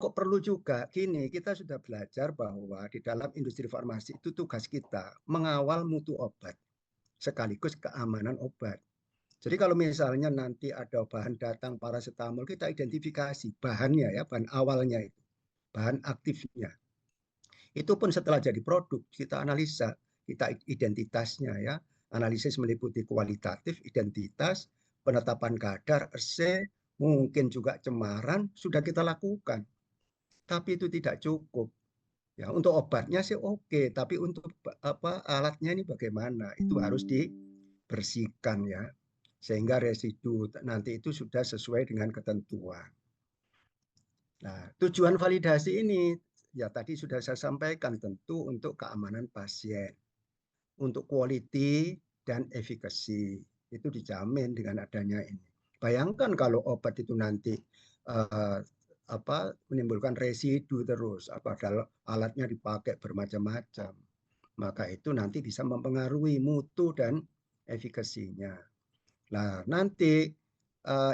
kok perlu juga gini, kita sudah belajar bahwa di dalam industri farmasi itu tugas kita mengawal mutu obat sekaligus keamanan obat. Jadi kalau misalnya nanti ada bahan datang paracetamol, kita identifikasi bahannya ya, bahan awalnya itu, bahan aktifnya. Itu pun setelah jadi produk, kita analisa, kita identitasnya ya. Analisis meliputi kualitatif, identitas, penetapan kadar, RC, mungkin juga cemaran, sudah kita lakukan. Tapi itu tidak cukup. Ya, untuk obatnya sih oke, tapi untuk alatnya ini bagaimana? Itu harus dibersihkan ya. Sehingga residu nanti itu sudah sesuai dengan ketentuan. Nah, tujuan validasi ini ya tadi sudah saya sampaikan tentu untuk keamanan pasien, untuk quality dan efficacy itu dijamin dengan adanya ini. Bayangkan kalau obat itu nanti uh, menimbulkan residu terus, padahal alatnya dipakai bermacam-macam, maka itu nanti bisa mempengaruhi mutu dan efikasinya. Nah, nanti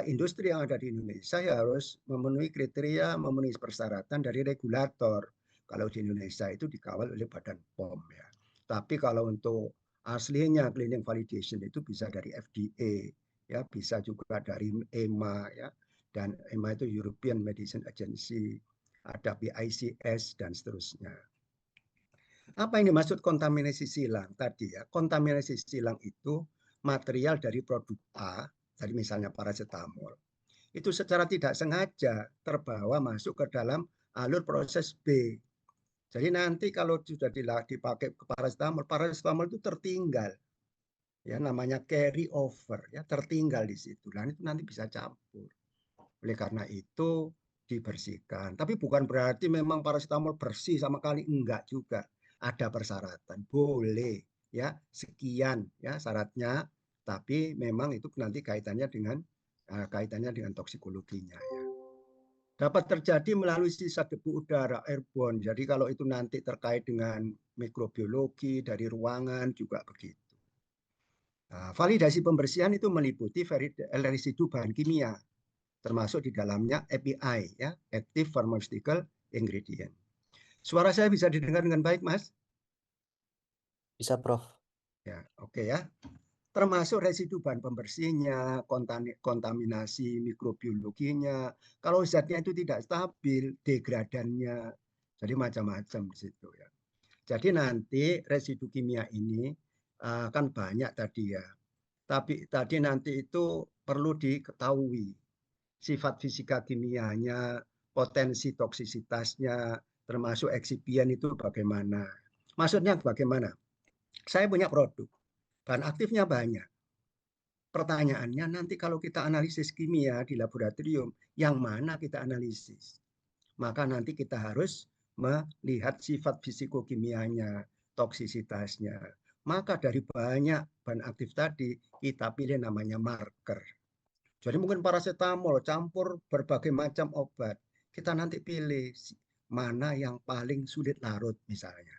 industri yang ada di Indonesia ya harus memenuhi kriteria, memenuhi persyaratan dari regulator. Kalau di Indonesia itu dikawal oleh Badan POM ya. Tapi kalau untuk aslinya cleaning validation itu bisa dari FDA, ya bisa juga dari EMA ya. Dan EMA itu European Medicine Agency, ada PICS dan seterusnya. Apa ini maksud kontaminasi silang tadi ya? Kontaminasi silang itu material dari produk A, tadi misalnya paracetamol, itu secara tidak sengaja terbawa masuk ke dalam alur proses B. Jadi nanti kalau sudah dipakai ke paracetamol, paracetamol itu tertinggal, ya namanya carry over, ya tertinggal di situ. Dan itu nanti bisa campur. Oleh karena itu dibersihkan. Tapi bukan berarti memang paracetamol bersih sama kali, enggak juga. Ada persyaratan, boleh ya sekian ya syaratnya, tapi memang itu nanti kaitannya dengan toksikologinya ya. Dapat terjadi melalui sisa debu udara airborne. Jadi kalau itu nanti terkait dengan mikrobiologi dari ruangan juga begitu. Nah, validasi pembersihan itu meliputi residu bahan kimia, termasuk di dalamnya API ya, Active Pharmaceutical Ingredient. Suara saya bisa didengar dengan baik, Mas? Bisa, Prof. Ya, oke ya. Termasuk residu bahan pembersihnya, kontaminasi mikrobiologinya. Kalau zatnya itu tidak stabil, degradannya, jadi macam-macam di situ ya. Jadi nanti residu kimia ini kan banyak tadi ya. Tapi tadi nanti itu perlu diketahui sifat fisika kimianya, potensi toksisitasnya, termasuk eksibien itu bagaimana. Maksudnya bagaimana? Saya punya produk, bahan aktifnya banyak. Pertanyaannya nanti kalau kita analisis kimia di laboratorium, yang mana kita analisis? Maka nanti kita harus melihat sifat fisikokimianya, toksisitasnya. Maka dari banyak bahan aktif tadi, kita pilih namanya marker. Jadi mungkin paracetamol campur berbagai macam obat. Kita nanti pilih mana yang paling sulit larut misalnya.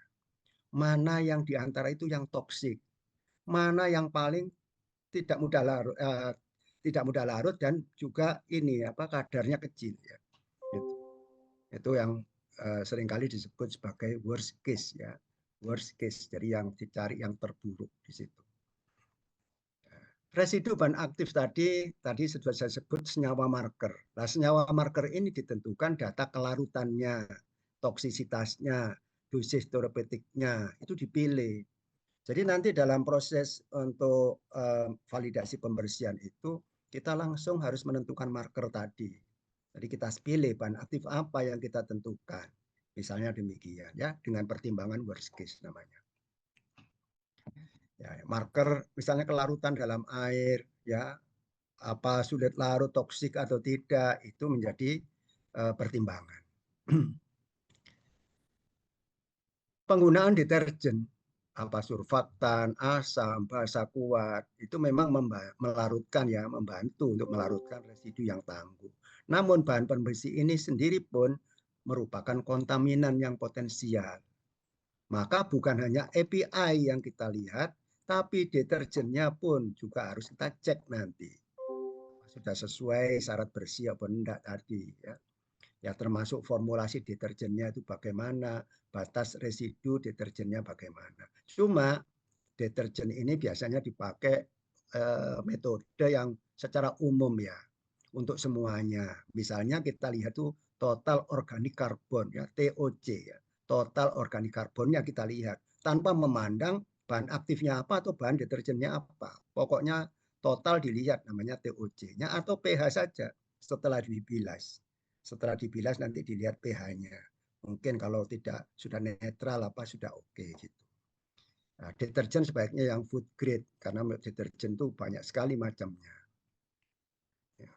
Mana yang diantara itu yang toksik. Mana yang paling tidak mudah larut, dan juga ini kadarnya kecil ya. Itu yang seringkali disebut sebagai worst case ya. Worst case, jadi yang dicari yang terburuk di situ. Residu bahan aktif tadi sudah saya sebut senyawa marker. Nah, senyawa marker ini ditentukan data kelarutannya, toksisitasnya, dosis terapeutiknya, itu dipilih. Jadi nanti dalam proses untuk validasi pembersihan itu, kita langsung harus menentukan marker tadi. Jadi kita pilih bahan aktif apa yang kita tentukan. Misalnya demikian ya, dengan pertimbangan worst case namanya. Ya, marker misalnya kelarutan dalam air ya, apa sulit larut, toksik atau tidak, itu menjadi pertimbangan. Penggunaan deterjen, apa surfaktan, asam, basa kuat, itu memang melarutkan ya, membantu untuk melarutkan residu yang tangguh. Namun bahan pembersih ini sendiri pun merupakan kontaminan yang potensial. Maka bukan hanya API yang kita lihat, tapi deterjennya pun juga harus kita cek nanti. Sudah sesuai syarat bersih apa enggak tadi ya. Ya termasuk formulasi deterjennya itu bagaimana, batas residu deterjennya bagaimana. Cuma deterjen ini biasanya dipakai metode yang secara umum ya untuk semuanya. Misalnya kita lihat tuh total organik karbon ya, TOC ya. Total organik karbonnya kita lihat tanpa memandang bahan aktifnya apa atau bahan deterjennya apa. Pokoknya total dilihat namanya TOC-nya atau pH saja setelah dibilas. Setelah dibilas nanti dilihat pH-nya. Mungkin kalau tidak sudah netral apa sudah oke gitu. Nah, deterjen sebaiknya yang food grade karena deterjen itu banyak sekali macamnya. Ya.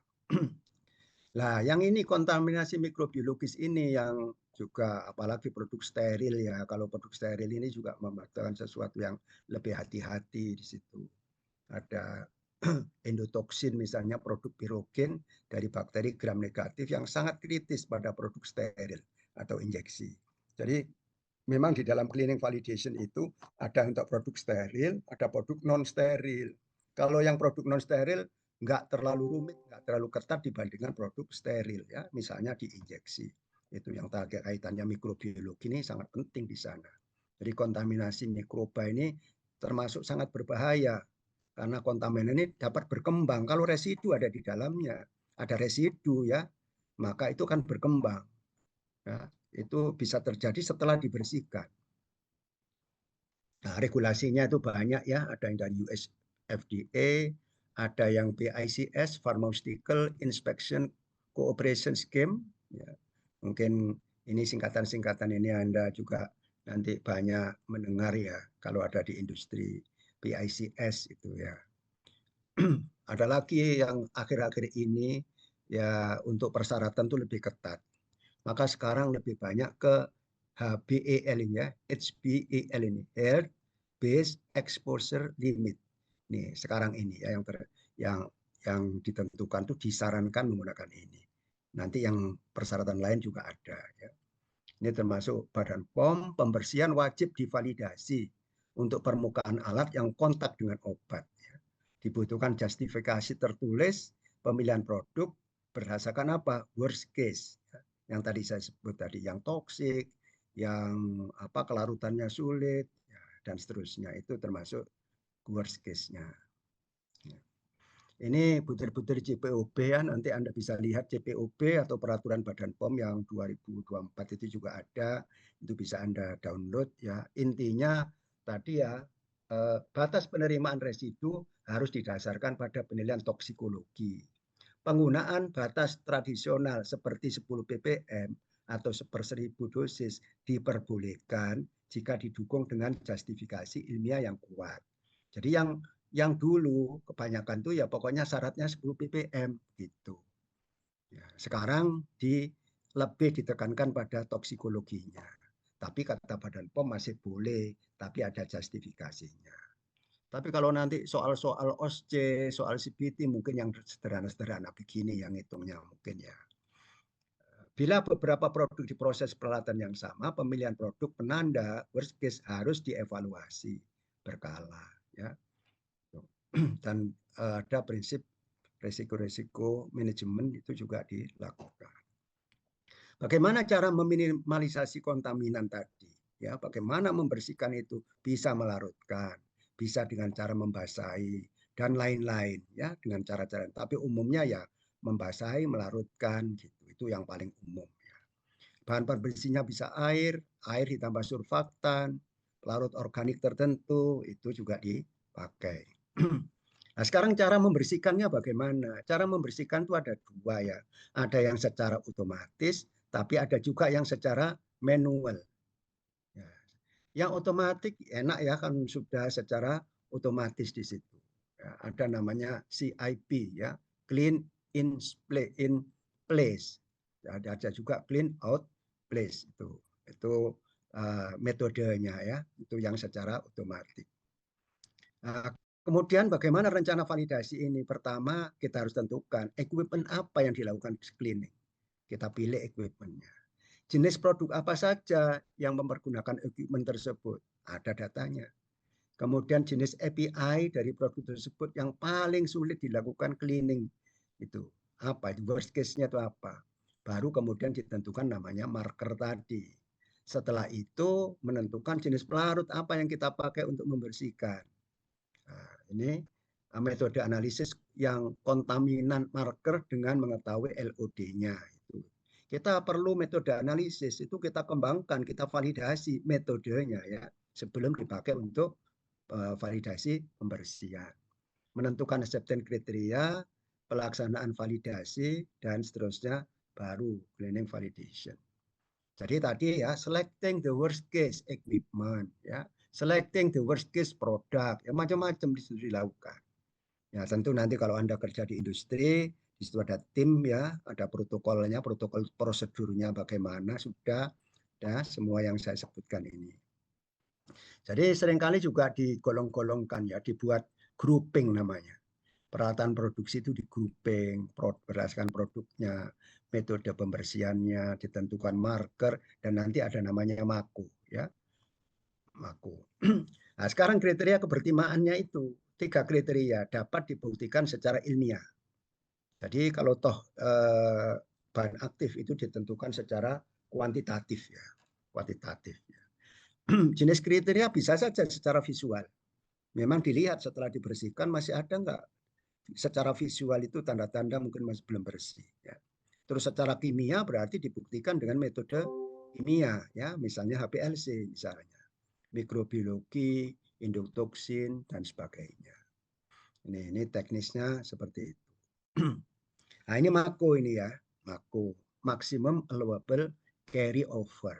Nah, yang ini kontaminasi mikrobiologis ini yang juga apalagi produk steril ya. Kalau produk steril ini juga membutuhkan sesuatu yang lebih hati-hati di situ. Ada endotoksin misalnya produk pirogen dari bakteri gram negatif yang sangat kritis pada produk steril atau injeksi. Jadi memang di dalam cleaning validation itu ada untuk produk steril, ada produk non steril. Kalau yang produk non steril nggak terlalu rumit, nggak terlalu ketat dibandingkan produk steril ya, misalnya diinjeksi. Itu yang kaitannya mikrobiologi ini sangat penting di sana. Jadi kontaminasi mikroba ini termasuk sangat berbahaya karena kontaminan ini dapat berkembang. Kalau residu ada di dalamnya, ada residu ya, maka itu kan berkembang. Ya, itu bisa terjadi setelah dibersihkan. Nah, regulasinya itu banyak ya, ada yang dari US FDA, ada yang PICS, Pharmaceutical Inspection Cooperation Scheme. Ya, mungkin ini singkatan-singkatan ini Anda juga nanti banyak mendengar ya, kalau ada di industri PICS itu ya. Ada lagi yang akhir-akhir ini ya untuk persyaratan itu lebih ketat. Maka sekarang lebih banyak ke HBEL ini ya, HBEL ini, Health Based Exposure Limit. Nih sekarang ini ya yang ditentukan tuh disarankan menggunakan ini. Nanti yang persyaratan lain juga ada ya. Ini termasuk Badan POM, pembersihan wajib divalidasi untuk permukaan alat yang kontak dengan obat. Ya. Dibutuhkan justifikasi tertulis pemilihan produk berdasarkan apa? Worst case. Ya. Yang tadi saya sebut tadi, yang toksik, yang apa kelarutannya sulit, ya, dan seterusnya. Itu termasuk worst case-nya. Ya. Ini butir-butir CPOB ya, nanti Anda bisa lihat CPOB atau peraturan Badan POM yang 2024 itu juga ada, itu bisa Anda download ya. Intinya tadi ya, batas penerimaan residu harus didasarkan pada penilaian toksikologi. Penggunaan batas tradisional seperti 10 ppm atau 1/1000 dosis diperbolehkan jika didukung dengan justifikasi ilmiah yang kuat. Jadi yang dulu kebanyakan tuh ya pokoknya syaratnya 10 ppm gitu. Ya, sekarang lebih ditekankan pada toksikologinya. Tapi kata Badan POM masih boleh, tapi ada justifikasinya. Tapi kalau nanti soal-soal OSCE, soal CBT mungkin yang sederhana-sederhana begini yang hitungnya mungkin ya. Bila beberapa produk diproses peralatan yang sama, pemilihan produk penanda worst case harus dievaluasi berkala ya. Dan ada prinsip risiko-risiko manajemen itu juga dilakukan. Bagaimana cara meminimalisasi kontaminan tadi? Ya, bagaimana membersihkan itu? Bisa melarutkan, bisa dengan cara membasahi dan lain-lain ya, dengan cara-cara. Tapi umumnya ya membasahi, melarutkan gitu. Itu yang paling umum ya. Bahan pembersihnya bisa air ditambah surfaktan, pelarut organik tertentu itu juga dipakai. Nah, sekarang cara membersihkannya bagaimana? Cara membersihkan itu ada dua ya. Ada yang secara otomatis, tapi ada juga yang secara manual. Ya. Yang otomatis enak ya kan sudah secara otomatis di situ. Ya, ada namanya CIP ya, clean in place. Ya, ada juga clean out place itu. Itu metodenya ya, itu yang secara otomatis. Nah, kemudian bagaimana rencana validasi ini? Pertama, kita harus tentukan equipment apa yang dilakukan screening. Kita pilih equipmentnya. Jenis produk apa saja yang mempergunakan equipment tersebut. Ada datanya. Kemudian jenis API dari produk tersebut yang paling sulit dilakukan cleaning. Itu apa? Worst case-nya itu apa? Baru kemudian ditentukan namanya marker tadi. Setelah itu menentukan jenis pelarut apa yang kita pakai untuk membersihkan. Nah, ini metode analisis yang kontaminan marker dengan mengetahui LOD-nya. Kita perlu metode analisis, itu kita kembangkan, kita validasi metodenya ya sebelum dipakai untuk validasi pembersihan. Menentukan acceptance kriteria, pelaksanaan validasi, dan seterusnya baru cleaning validation. Jadi tadi ya, selecting the worst case equipment, ya, selecting the worst case product, ya macam-macam disitu dilakukan. Ya tentu nanti kalau Anda kerja di industri, di situ ada tim ya, ada protokolnya, protokol prosedurnya bagaimana sudah, ya semua yang saya sebutkan ini. Jadi seringkali juga digolong-golongkan ya, dibuat grouping namanya. Peralatan produksi itu di grouping berdasarkan produknya, metode pembersihannya, ditentukan marker, dan nanti ada namanya MAKO ya. MAKO. Nah, sekarang kriteria kebertimaannya itu 3 kriteria dapat dibuktikan secara ilmiah. Jadi kalau toh bahan aktif itu ditentukan secara kuantitatif ya, kuantitatif ya. Jenis kriteria bisa saja secara visual. Memang dilihat setelah dibersihkan masih ada enggak secara visual itu tanda-tanda mungkin masih belum bersih ya. Terus secara kimia berarti dibuktikan dengan metode kimia ya, misalnya HPLC misalnya. Mikrobiologi, endotoksin dan sebagainya. Ini teknisnya seperti itu. Nah, ini MAKO ini ya, MAKO, maximum allowable carry over.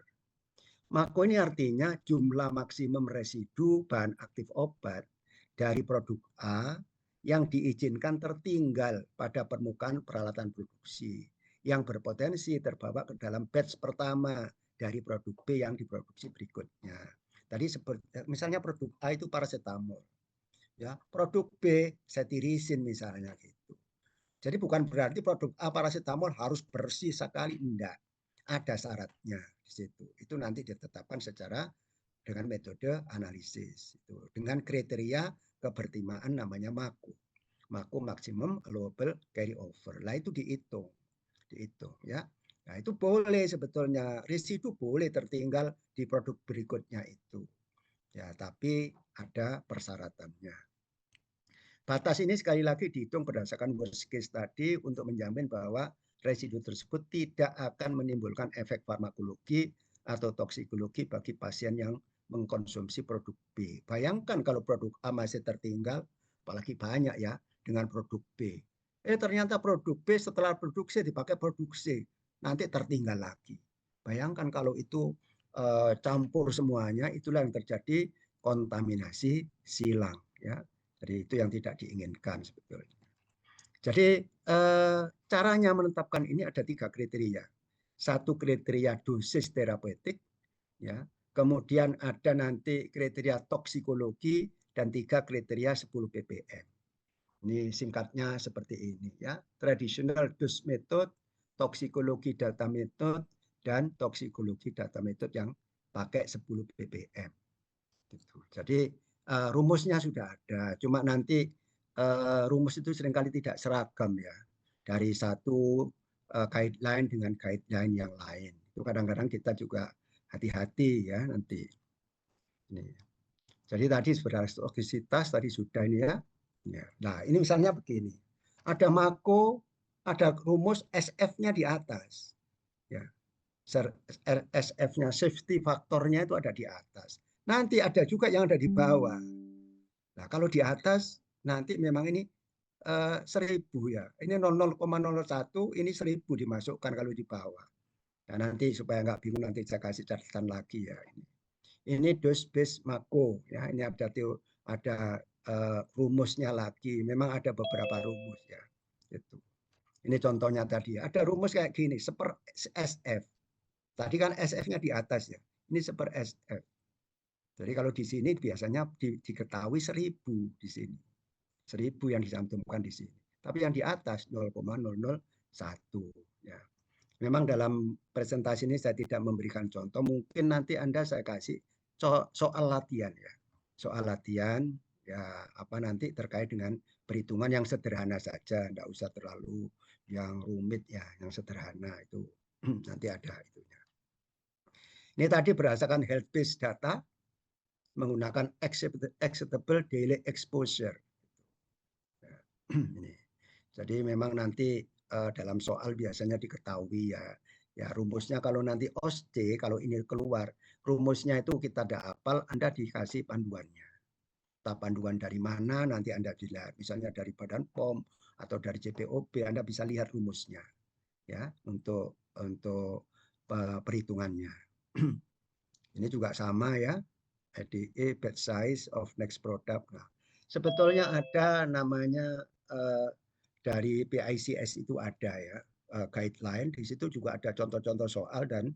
MAKO ini artinya jumlah maksimum residu bahan aktif obat dari produk A yang diizinkan tertinggal pada permukaan peralatan produksi yang berpotensi terbawa ke dalam batch pertama dari produk B yang diproduksi berikutnya. Tadi seperti misalnya produk A itu paracetamol, ya produk B cetirizine misalnya gitu. Jadi bukan berarti produk A paracetamol harus bersih sekali, enggak. Ada syaratnya di situ. Itu nanti ditetapkan secara dengan metode analisis itu dengan kriteria kebertimaan namanya MAKO. MAKO maximum allowable carry over. Lah itu dihitung ya. Nah, itu boleh sebetulnya residu boleh tertinggal di produk berikutnya itu. Ya, tapi ada persyaratannya. Batas ini sekali lagi dihitung berdasarkan worst case tadi untuk menjamin bahwa residu tersebut tidak akan menimbulkan efek farmakologi atau toksikologi bagi pasien yang mengkonsumsi produk B. Bayangkan kalau produk A masih tertinggal, apalagi banyak ya dengan produk B. Ternyata produk B setelah produksi dipakai produk C, nanti tertinggal lagi. Bayangkan kalau itu campur semuanya, itulah yang terjadi kontaminasi silang ya. Jadi itu yang tidak diinginkan sebetulnya. Jadi caranya menetapkan ini ada 3 kriteria. 1 kriteria dosis terapeutik, ya. Kemudian ada nanti kriteria toksikologi dan 3 kriteria 10 ppm. Ini singkatnya seperti ini ya. Traditional dose method, toksikologi data method, dan toksikologi data method yang pakai 10 ppm. Jadi rumusnya sudah ada, cuma nanti rumus itu seringkali tidak seragam ya dari satu guideline dengan guideline yang lain. Itu kadang-kadang kita juga hati-hati ya nanti. Ini. Jadi tadi sebenarnya toksisitas tadi sudah ini ya. Nah ini misalnya begini, ada MAKO, ada rumus SF-nya di atas. Ya. SF-nya, safety faktornya itu ada di atas. Nanti ada juga yang ada di bawah. Nah, kalau di atas nanti memang ini 1000 ya. Ini 00,01, ini 1000 dimasukkan kalau di bawah. Nah, nanti supaya nggak bingung nanti saya kasih catatan lagi ya. Ini dose base MAKO ya. Ini ada rumusnya lagi. Memang ada beberapa rumus ya. Itu. Ini contohnya tadi. Ada rumus kayak gini, seper SF. Tadi kan SF-nya di atas ya. Ini seper SF. Jadi kalau di sini biasanya diketahui 1000 di sini. 1000 yang dicantumkan di sini. Tapi yang di atas 0,001 ya. Memang dalam presentasi ini saya tidak memberikan contoh. Mungkin nanti Anda saya kasih soal latihan ya. Soal latihan ya apa nanti terkait dengan perhitungan yang sederhana saja, enggak usah terlalu yang rumit ya, yang sederhana itu nanti ada itunya. Ini tadi berdasarkan health based data menggunakan acceptable daily exposure. Ini. Jadi memang nanti dalam soal biasanya diketahui ya rumusnya kalau nanti OSCE kalau ini keluar rumusnya itu kita tidak hafal, Anda dikasih panduannya. Panduan dari mana nanti Anda dilihat, misalnya dari Badan POM atau dari JPOB, Anda bisa lihat rumusnya ya untuk perhitungannya. Ini juga sama ya, EDE batch size of next product. Nah, sebetulnya ada namanya dari PICS itu ada ya guideline, di situ juga ada contoh-contoh soal dan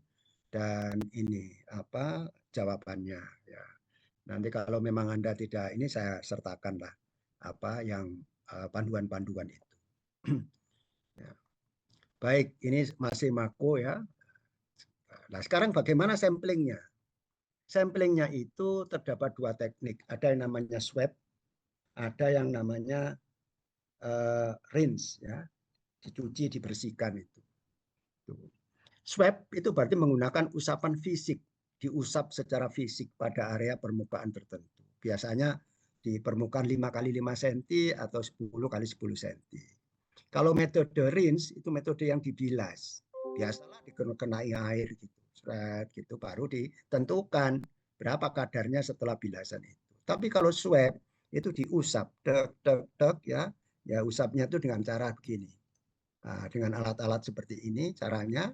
ini apa jawabannya ya. Nanti kalau memang Anda tidak ini saya sertakan lah apa yang panduan-panduan itu. Ya. Baik, ini masih Mako ya. Nah, sekarang bagaimana samplingnya? Samplingnya itu terdapat dua teknik. Ada yang namanya swab, ada yang namanya rinse ya, dicuci, dibersihkan itu. Swab itu berarti menggunakan usapan fisik, diusap secara fisik pada area permukaan tertentu. Biasanya di permukaan 5 kali 5 cm atau 10 kali 10 cm. Kalau metode rinse itu metode yang dibilas. Biasalah dikenai air gitu. Gitu baru ditentukan berapa kadarnya setelah bilasan itu. Tapi kalau swab itu diusap, ya. Ya usapnya itu dengan cara begini. Nah, dengan alat-alat seperti ini caranya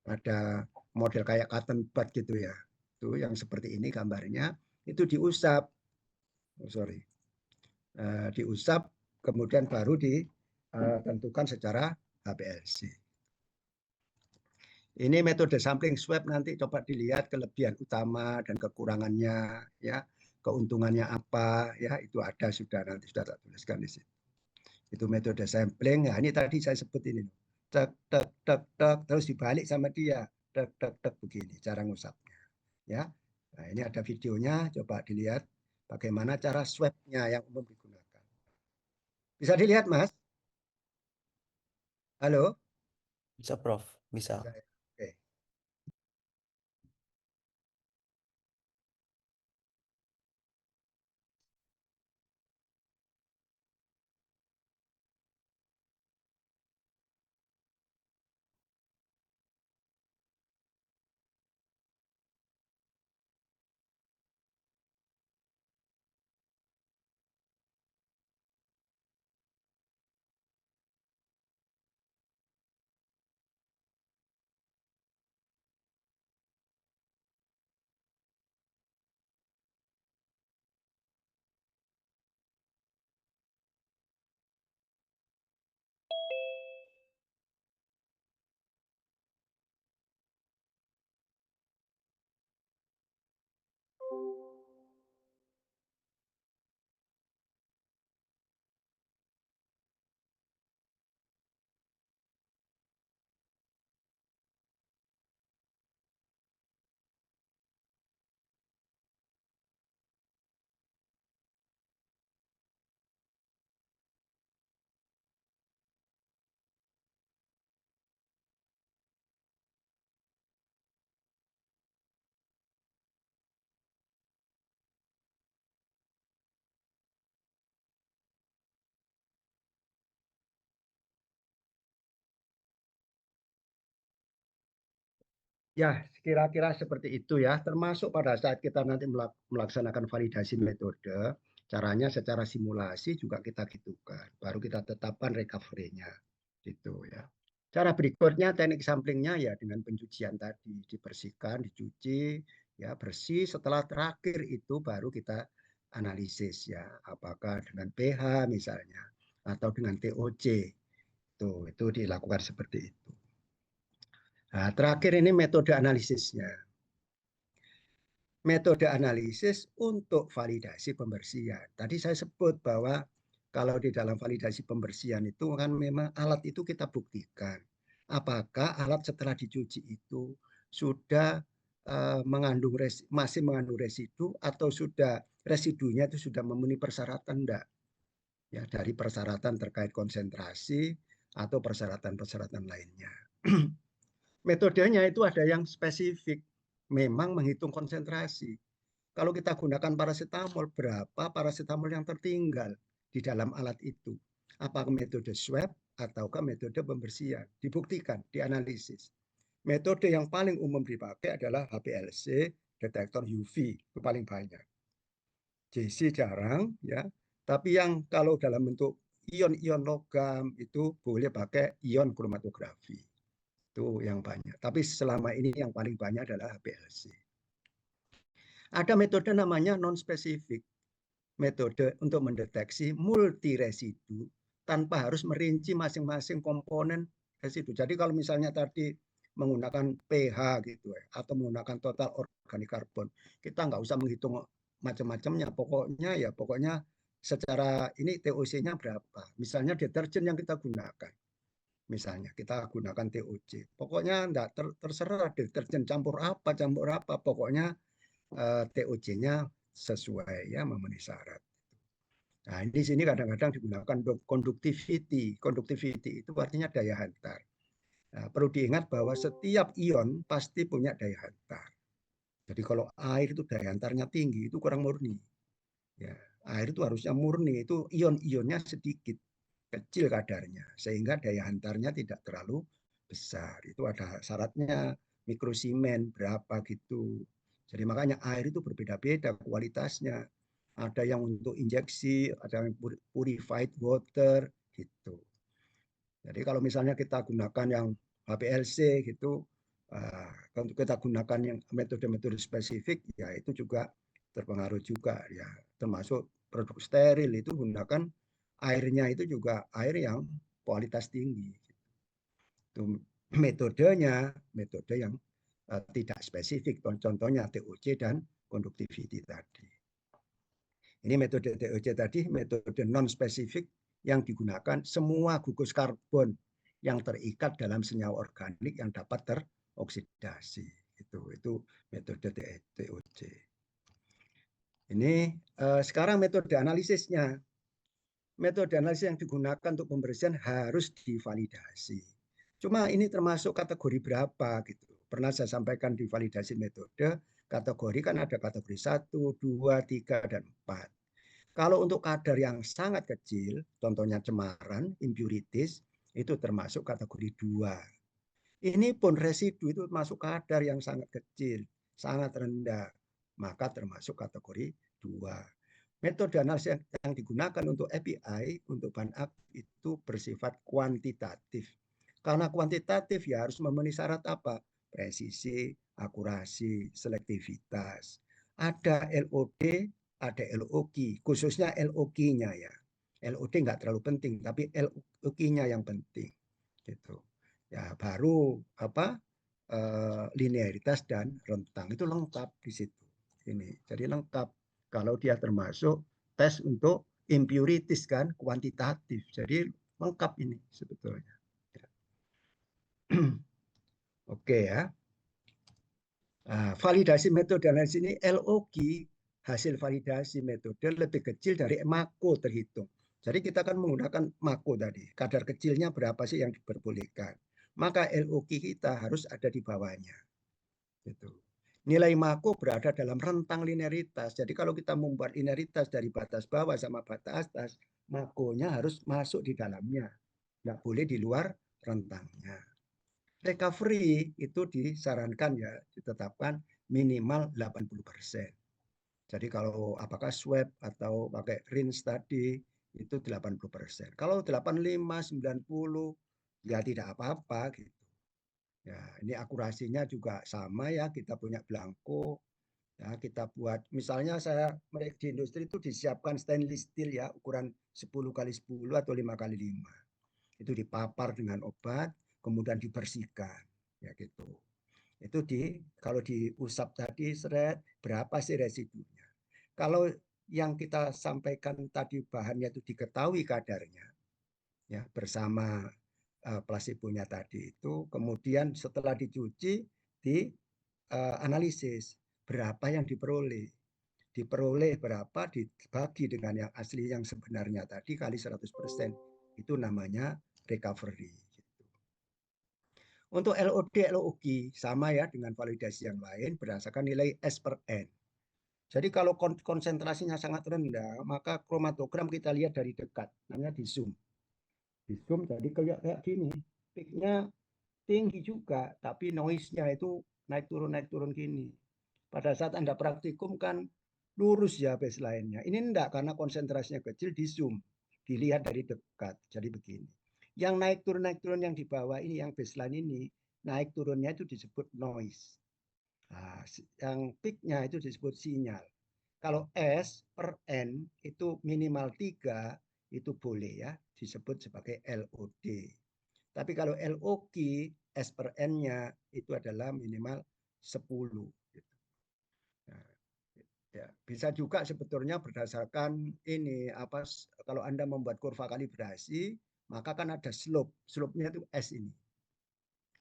ada model kayak cotton bud gitu ya. Itu yang seperti ini gambarnya itu diusap. Oh, sorry. Diusap kemudian baru ditentukan secara HPLC. Ini metode sampling swab nanti coba dilihat kelebihan utama dan kekurangannya ya. Keuntungannya apa ya itu ada sudah nanti sudah tak tuliskan di sini. Itu metode sampling. Nah, ini tadi saya sebut ini. Tek tek tek tek terus dibalik sama dia. Tek tek tek begini cara ngusapnya. Ya. Nah, ini ada videonya coba dilihat bagaimana cara swabnya yang umum digunakan. Bisa dilihat, Mas? Halo? Bisa, Prof. Bisa. Bisa, ya? Oke. Ya, kira-kira seperti itu ya. Termasuk pada saat kita nanti melaksanakan validasi metode, caranya secara simulasi juga kita gitukan. Baru kita tetapkan recovery-nya. Gitu ya. Cara berikutnya teknik samplingnya ya dengan pencucian tadi. Dibersihkan, dicuci, ya bersih. Setelah terakhir itu baru kita analisis ya. Apakah dengan pH misalnya. Atau dengan TOC. Itu dilakukan seperti itu. Nah, terakhir ini metode analisisnya. Metode analisis untuk validasi pembersihan. Tadi saya sebut bahwa kalau di dalam validasi pembersihan itu kan memang alat itu kita buktikan. Apakah alat setelah dicuci itu sudah masih mengandung residu atau sudah residunya itu sudah memenuhi persyaratan enggak? Ya, dari persyaratan terkait konsentrasi atau persyaratan-persyaratan lainnya. Metodenya itu ada yang spesifik, memang menghitung konsentrasi. Kalau kita gunakan paracetamol, berapa paracetamol yang tertinggal di dalam alat itu? Apakah metode swab ataukah metode pembersihan? Dibuktikan, dianalisis. Metode yang paling umum dipakai adalah HPLC, detektor UV, itu paling banyak. JC jarang, ya. Tapi yang kalau dalam bentuk ion-ion logam itu boleh pakai ion kromatografi. Itu yang banyak. Tapi selama ini yang paling banyak adalah HPLC. Ada metode namanya non-spesifik. Metode untuk mendeteksi multi residu tanpa harus merinci masing-masing komponen residu. Jadi kalau misalnya tadi menggunakan pH gitu ya, atau menggunakan total organik karbon, kita nggak usah menghitung macam-macamnya. Pokoknya secara ini TOC-nya berapa. Misalnya deterjen yang kita gunakan. Misalnya kita gunakan TOC. Pokoknya enggak terserah deterjen campur apa. Pokoknya TOC-nya sesuai ya memenuhi syarat. Nah, di sini kadang-kadang digunakan conductivity. Conductivity itu artinya daya hantar. Nah, perlu diingat bahwa setiap ion pasti punya daya hantar. Jadi kalau air itu daya hantarnya tinggi, itu kurang murni. Ya, air itu harusnya murni, itu ion-ionnya sedikit, kecil kadarnya, sehingga daya hantarnya tidak terlalu besar. Itu ada syaratnya, mikrosimen berapa gitu. Jadi makanya air itu berbeda-beda kualitasnya. Ada yang untuk injeksi, ada yang purified water gitu. Jadi kalau misalnya kita gunakan yang HPLC gitu, untuk kita gunakan yang metode-metode spesifik, ya itu juga terpengaruh juga ya. Termasuk produk steril itu gunakan airnya itu juga air yang kualitas tinggi. Itu metodenya, metode yang tidak spesifik. Contohnya TOC dan conductivity tadi. Ini metode TOC tadi, metode non-spesifik yang digunakan semua gugus karbon yang terikat dalam senyawa organik yang dapat teroksidasi. Itu metode TOC. Ini sekarang metode analisisnya. Metode analisis yang digunakan untuk pembersihan harus divalidasi. Cuma ini termasuk kategori berapa gitu. Pernah saya sampaikan di validasi metode, kategori kan ada kategori 1, 2, 3, dan 4. Kalau untuk kadar yang sangat kecil, contohnya cemaran, impurities, itu termasuk kategori 2. Ini pun residu itu masuk kadar yang sangat kecil, sangat rendah, maka termasuk kategori 2. Metode analisis yang digunakan untuk API, untuk bahan aktif itu bersifat kuantitatif. Karena kuantitatif ya harus memenuhi syarat apa? Presisi, akurasi, selektivitas. Ada LOD, ada LOQ, khususnya LOQ-nya ya. LOD nggak terlalu penting, tapi LOQ-nya yang penting. Gitu. Ya baru apa? Linearitas dan rentang itu lengkap di situ. Ini jadi lengkap kalau dia termasuk tes untuk impurities kan kuantitatif. Jadi lengkap ini sebetulnya. Oke ya. Nah, validasi metode analisis ini LOQ hasil validasi metode lebih kecil dari mako terhitung. Jadi kita kan menggunakan mako tadi. Kadar kecilnya berapa sih yang diperbolehkan? Maka LOQ kita harus ada di bawahnya. Gitu. Nilai mako berada dalam rentang linearitas. Jadi kalau kita membuat linearitas dari batas bawah sama batas atas, makonya harus masuk di dalamnya. Nggak boleh di luar rentangnya. Recovery itu disarankan ya ditetapkan minimal 80%. Jadi kalau apakah swab atau pakai rinse tadi itu 80%. Kalau 85, 90 ya tidak apa-apa gitu. Ya, ini akurasinya juga sama ya, kita punya belangko. Ya, kita buat misalnya saya di industri itu disiapkan stainless steel ya, ukuran 10 kali 10 atau 5 kali 5. Itu dipapar dengan obat, kemudian dibersihkan. Ya gitu. Itu kalau diusap tadi seret, berapa sih residunya? Kalau yang kita sampaikan tadi bahannya itu diketahui kadarnya, ya bersama plasibonya tadi itu, kemudian setelah dicuci dianalisis berapa yang diperoleh berapa dibagi dengan yang asli yang sebenarnya tadi kali 100%, itu namanya recovery. Untuk LOD, LOG sama ya dengan validasi yang lain berdasarkan nilai S per N. Jadi kalau konsentrasinya sangat rendah, maka kromatogram kita lihat dari dekat, namanya di zoom. Di zoom jadi kayak gini, peaknya tinggi juga, tapi noise-nya itu naik turun gini. Pada saat Anda praktikum kan lurus ya baseline-nya. Ini enggak, karena konsentrasinya kecil, di zoom, dilihat dari dekat. Jadi begini. Yang naik turun yang di bawah ini, yang baseline ini, naik turunnya itu disebut noise. Nah, yang peak-nya itu disebut sinyal. Kalau S per N itu minimal 3, itu boleh ya, disebut sebagai LOD. Tapi kalau LOG, S per N-nya itu adalah minimal 10. Nah, ya, bisa juga sebetulnya berdasarkan ini apa, kalau Anda membuat kurva kalibrasi, maka kan ada slope. Slope-nya itu S ini.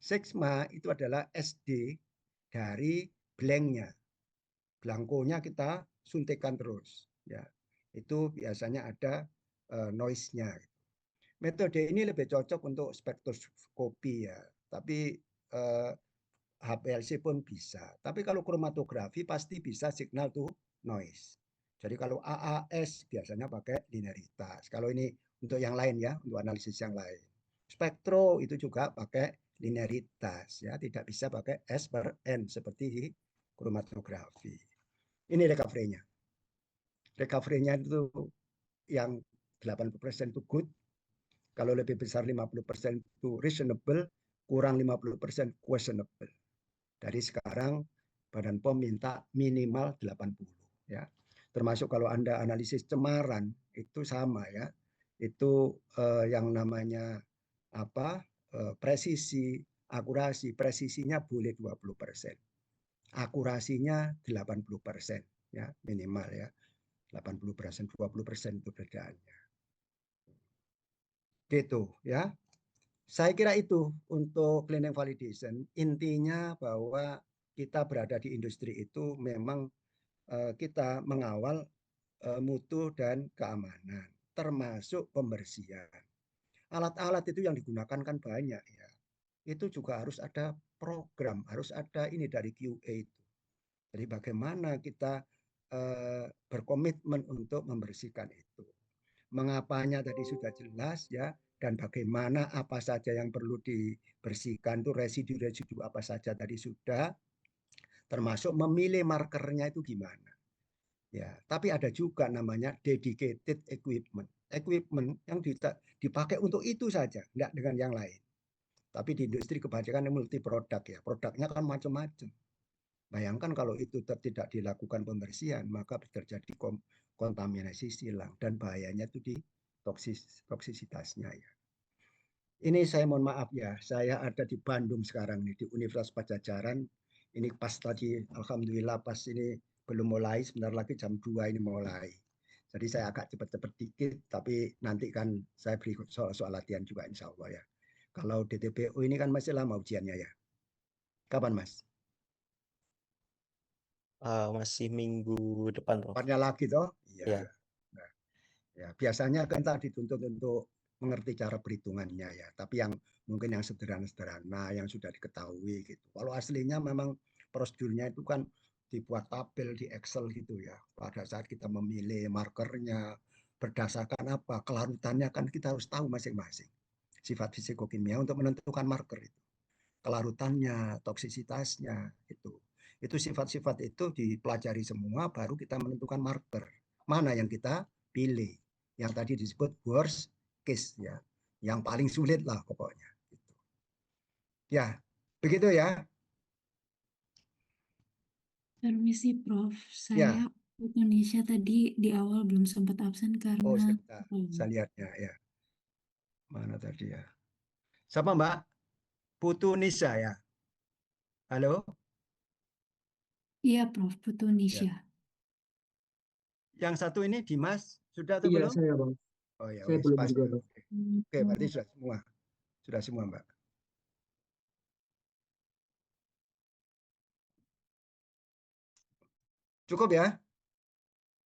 Sigma itu adalah SD dari blanknya. Blankonya kita suntikan terus. Ya, itu biasanya ada noise-nya. Metode ini lebih cocok untuk spektroskopi ya, tapi HPLC pun bisa. Tapi kalau kromatografi pasti bisa signal to noise. Jadi kalau AAS biasanya pakai linearitas. Kalau ini untuk yang lain ya, untuk analisis yang lain. Spektro itu juga pakai linearitas ya, tidak bisa pakai S per N seperti di kromatografi. Ini recovery-nya. Recovery-nya itu yang 80% itu good, kalau lebih besar 50% itu reasonable, kurang 50% questionable. Dari sekarang Badan POM minta minimal 80 ya. Termasuk kalau Anda analisis cemaran itu sama ya. Itu yang namanya apa? Presisi, akurasi, presisinya boleh 20%. Akurasinya 80% ya, minimal ya. 80%, 20% itu perbedaannya. Gitu ya. Saya kira itu untuk cleaning validation. Intinya bahwa kita berada di industri itu memang kita mengawal mutu dan keamanan, termasuk pembersihan. Alat-alat itu yang digunakan kan banyak ya. Itu juga harus ada program, harus ada ini dari QA itu. Jadi bagaimana kita berkomitmen untuk membersihkan itu. Mengapanya tadi sudah jelas ya, dan bagaimana apa saja yang perlu dibersihkan itu residu-residu apa saja tadi sudah, termasuk memilih markernya itu gimana. Ya, tapi ada juga namanya dedicated equipment. Equipment yang dipakai untuk itu saja, enggak dengan yang lain. Tapi di industri kebanyakan multi produk ya, produknya kan macam-macam. Bayangkan kalau itu tidak dilakukan pembersihan, maka terjadi kontaminasi silang dan bahayanya itu di toksisitasnya ya. Ini saya mohon maaf ya, saya ada di Bandung sekarang nih di Universitas Padjadjaran. Ini pas tadi, alhamdulillah pas ini belum mulai, sebentar lagi jam 2 ini mulai. Jadi saya agak cepat-cepat dikit, tapi nanti kan saya beri soal latihan juga insya Allah ya. Kalau DTPO ini kan masih lama ujiannya ya. Kapan Mas? Masih minggu depan, Prof. Tepatnya lagi toh? Iya. Ya. Nah, ya biasanya kan tadi dituntut untuk mengerti cara perhitungannya ya, tapi yang mungkin yang sederhana-sederhana yang sudah diketahui gitu. Kalau aslinya memang prosedurnya itu kan dibuat tabel di Excel gitu ya. Pada saat kita memilih markernya berdasarkan apa, kelarutannya kan kita harus tahu masing-masing sifat fisikokimia untuk menentukan marker itu. Kelarutannya, toksisitasnya itu. Itu sifat-sifat itu dipelajari semua baru kita menentukan marker. Mana yang kita pilih. Yang tadi disebut worst case ya. Yang paling sulit lah pokoknya. Ya, begitu ya. Permisi Prof, saya Ya, Indonesia tadi di awal belum sempat absen oh karena sebentar. Saya lihatnya ya. Mana tadi ya? Siapa Mbak? Putu Nisa ya. Halo? iya Prof, Putu Ya. Indonesia. Yang satu ini Dimas sudah atau Iya, belum? saya Bang. Oh ya, Saya wis belum pas juga, ya. Bang. Oke, oke, berarti sudah semua. Sudah semua, Mbak. Cukup ya?